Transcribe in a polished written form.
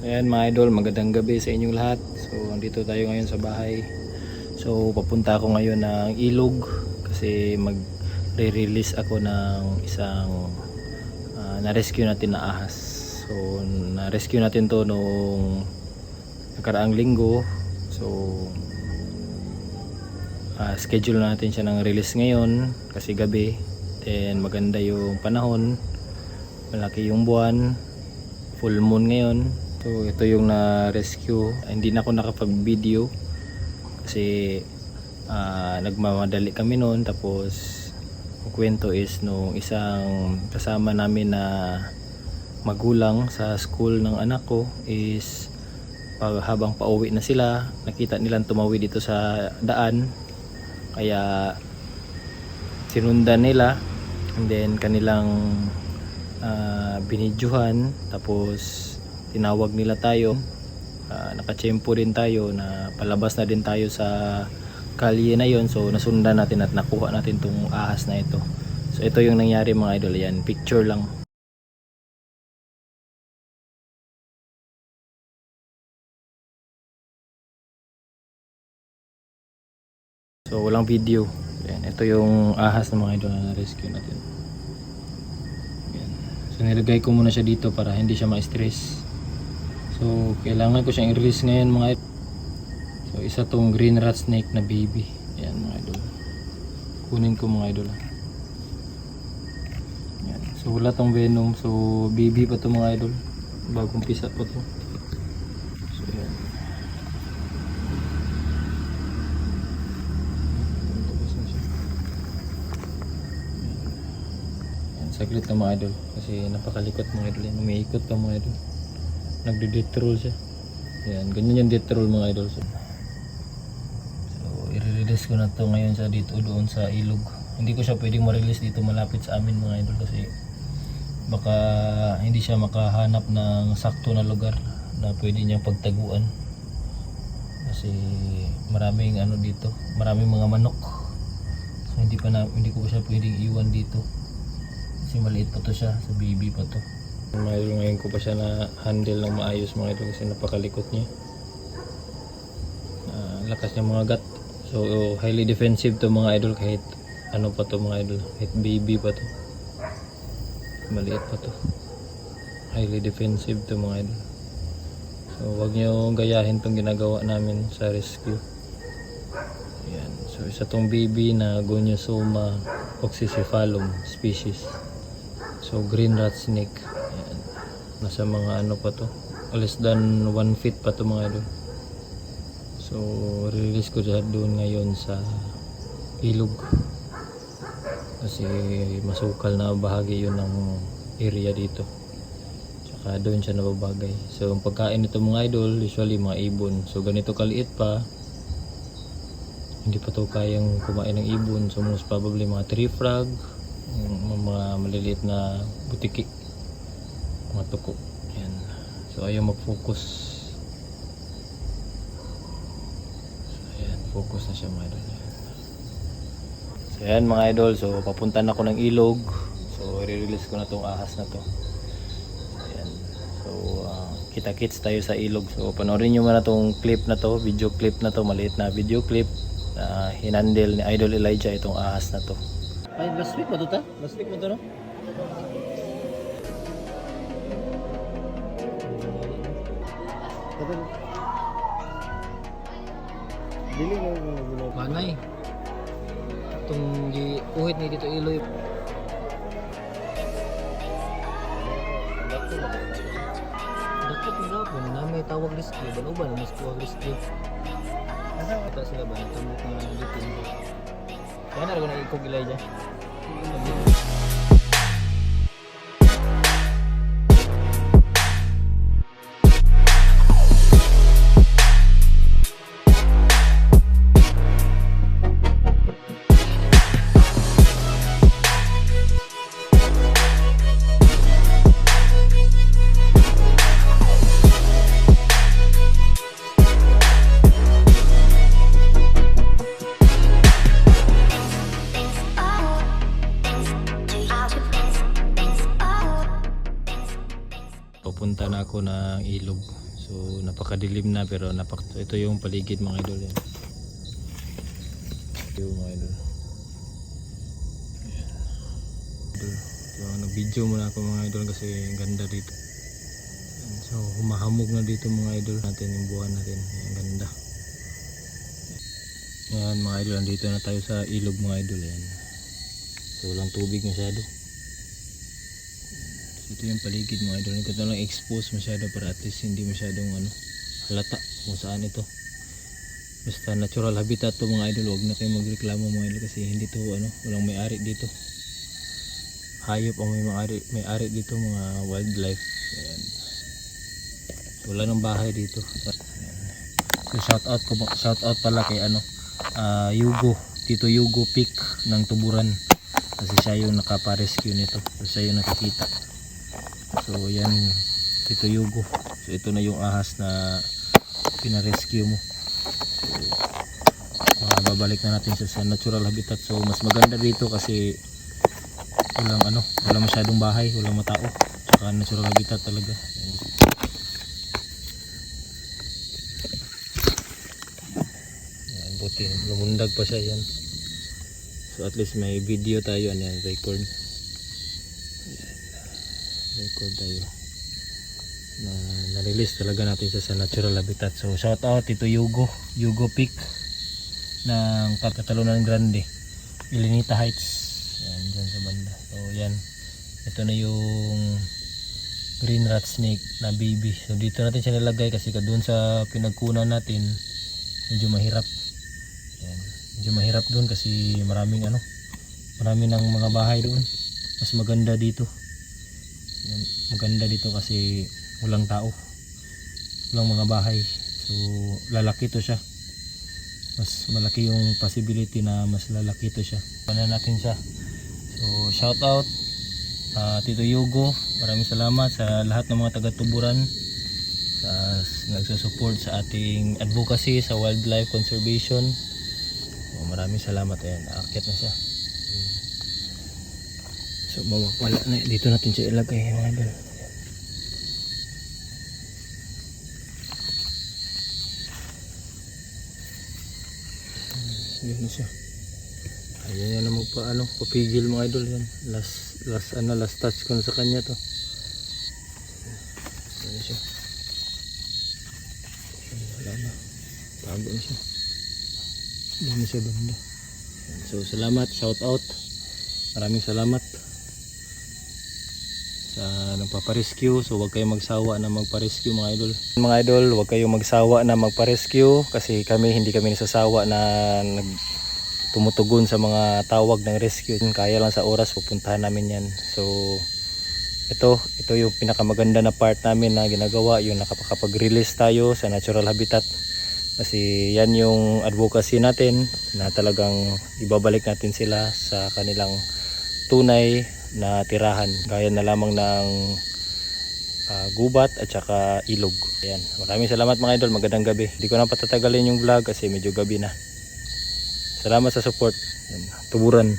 Ayan mga idol, magandang gabi sa inyong lahat. So andito tayo ngayon sa bahay. So papunta ako ngayon ng ilog kasi magre-release ako ng isang na-rescue natin na ahas. So na-rescue natin to noong nakaraang linggo. So schedule natin siya ng release ngayon kasi gabi. Then maganda yung panahon, malaki yung buwan, full moon ngayon. So ito yung na-rescue. Hindi na ako nakapag-video kasi nagmamadali kami noon. Tapos ang kwento is nung isang kasama namin na magulang sa school ng anak ko is habang pauwi na sila, nakita nilang tumawid dito sa daan, kaya sinundan nila and then kanilang binidyohan. Tapos tinawag nila tayo, nakachempo din tayo na palabas na din tayo sa kalye na yon. So nasundan natin at nakuha natin tong ahas na ito. So ito yung nangyari mga idol. Yan, picture lang. So walang video. Yan, ito yung ahas ng mga idol na rescue natin. Yan. So nilagay ko muna siya dito para hindi siya ma-stress. So kailangan ko siyang i-release ngayon mga idol. So isa tong green rat snake na baby. Yan mga idol. Kunin ko mga idol. Yan. So wala tong venom. So baby pa to mga idol. Bagong pisa pa to. So yan. Yan. Saglit lang mga idol. Kasi napakalikot mga idol. Yan. Umiikot pa mga idol. Nagde-death roll siya. Yan, ganyan yung death roll mga idol. So i-release ko na to ngayon sa dito doon sa ilog. Hindi ko siya pwedeng ma-release dito malapit sa amin mga idol kasi baka hindi siya makahanap ng sakto na lugar na pwede niyang pagtaguan. Kasi maraming ano dito, maraming mga manok. So hindi ko pa siya pwedeng iwan dito. Kasi maliit pa to siya, sa baby pa to. Mga idol, ngayon ko pa siya na handle ng maayos mga idol kasi napakalikot niya. Lakas niya mga gat. So highly defensive to mga idol, kahit ano pa to mga idol, kahit baby pa to, maliit pa to, highly defensive to mga idol. So wag niyo gayahin tong ginagawa namin sa rescue. Ayan. So isa tong baby na Goniosoma oxycephalum species. So green rat snake. Ayan. Nasa mga ano pa to, less than 1 feet pa to mga idol. So release ko siya doon ngayon sa ilog kasi masukal na bahagi yun ng area dito, tsaka doon siya nababagay. So ang pagkain nito mga idol usually mga ibon. So ganito kaliit pa, hindi pa to kayang kumain ng ibon. So most probably mga tree frog, mga maliliit na butiki, mga tuko. Yan. So ayaw mag-focus. Focus na siya mga idol. So ayan mga idol, so papunta na ako ng ilog. So i-release ko na tong ahas na to. Ayan. So kita-kits tayo sa ilog. So panoorin nyo muna tong clip na to, video clip na to, maliit na video clip na hinandle ni Idol Elijah itong ahas na to. Ay, last week ba to ta? Last week ba to no? Dili mo panay. Itong uhit ni dito iloy. Dapat nila po na may tawag rescue. Banuban na mas tawag rescue. Asa ata sila ba? Tumok na dito. Kaya na rin na ikog ilay dyan. papunta na ako ng ilog. So napakadilim na pero so, ito yung paligid mga idol yan. Yung mga idol. Ayan. Idol. So nag-video muna ako mga idol kasi ganda dito. Ayan. So humahamog na dito mga idol natin yung buwan natin. Ayan, ganda. Ayan mga idol, andito na tayo sa ilog mga idol. Ayan. So walang tubig masyado. Ito yung paligid mga idol. Hindi ko ito lang expose masyado para at least hindi masyadong halata kung saan ito. Basta natural habitat to mga idol. Huwag na kayong magreklamo mga idol kasi hindi to walang may-ari dito. Hayop ang may-ari dito, mga wildlife. Ayan. Wala nang bahay dito. Ayan. So shout out pala kay Yugo, Tito Yugo Peak ng Tuburan. Kasi siya yung nakapa-rescue nito. So siya yung nakikita. So yan, Tito Yugo. So ito na yung ahas na pina-rescue mo. So babalik na natin sa natural habitat. So mas maganda dito kasi walang masyadong bahay, walang matao. Saka natural habitat talaga. Yan, buti lumundag pa siya yan. So at least may video tayo, record. Record tayo na na-release talaga natin siya sa natural habitat. So shout out Tito Yugo Peak ng Catalonia Grande, Ilinita Heights. Yan, dyan sa banda. So yan, ito na yung green rat snake na baby. So dito natin siya nilagay kasi doon sa pinagkunan natin medyo mahirap. Yan, medyo mahirap doon kasi marami ng mga bahay doon. Mas maganda dito. Yan, maganda dito kasi walang tao, walang mga bahay. So lalaki to siya, mas malaki yung possibility na mas lalaki to siya. Paano natin siya. So shout out Tito Yugo, maraming salamat sa lahat ng mga taga-Tuburan sa nagsusupport sa ating advocacy sa wildlife conservation. So, maraming salamat. Ayan, aakyat na siya. So mawawala na, dito natin siya ilagay mga idol. Yan na siya. Ayan yan na papigil mga idol yan. Last touch ko na sa kanya to. Yan na siya. Wala na. Tago na siya. Yan na siya banda. So salamat, shout out. Maraming salamat sa nagpaparescue. So huwag kayong magsawa na magparescue mga idol. Mga idol, huwag kayong magsawa na magparescue kasi hindi kami nasasawa na tumutugon sa mga tawag ng rescue. Kaya lang sa oras pupuntahan namin yan. So ito yung pinakamaganda na part namin na ginagawa, yung nakapag-release tayo sa natural habitat. Kasi yan yung advocacy natin na talagang ibabalik natin sila sa kanilang tunay na tirahan, gaya na lamang ng gubat at saka ilog. Ayan. Maraming salamat mga idol, magandang gabi. Hindi ko na patatagalin yung vlog kasi medyo gabi na. Salamat sa support. Ayan. Tuburan.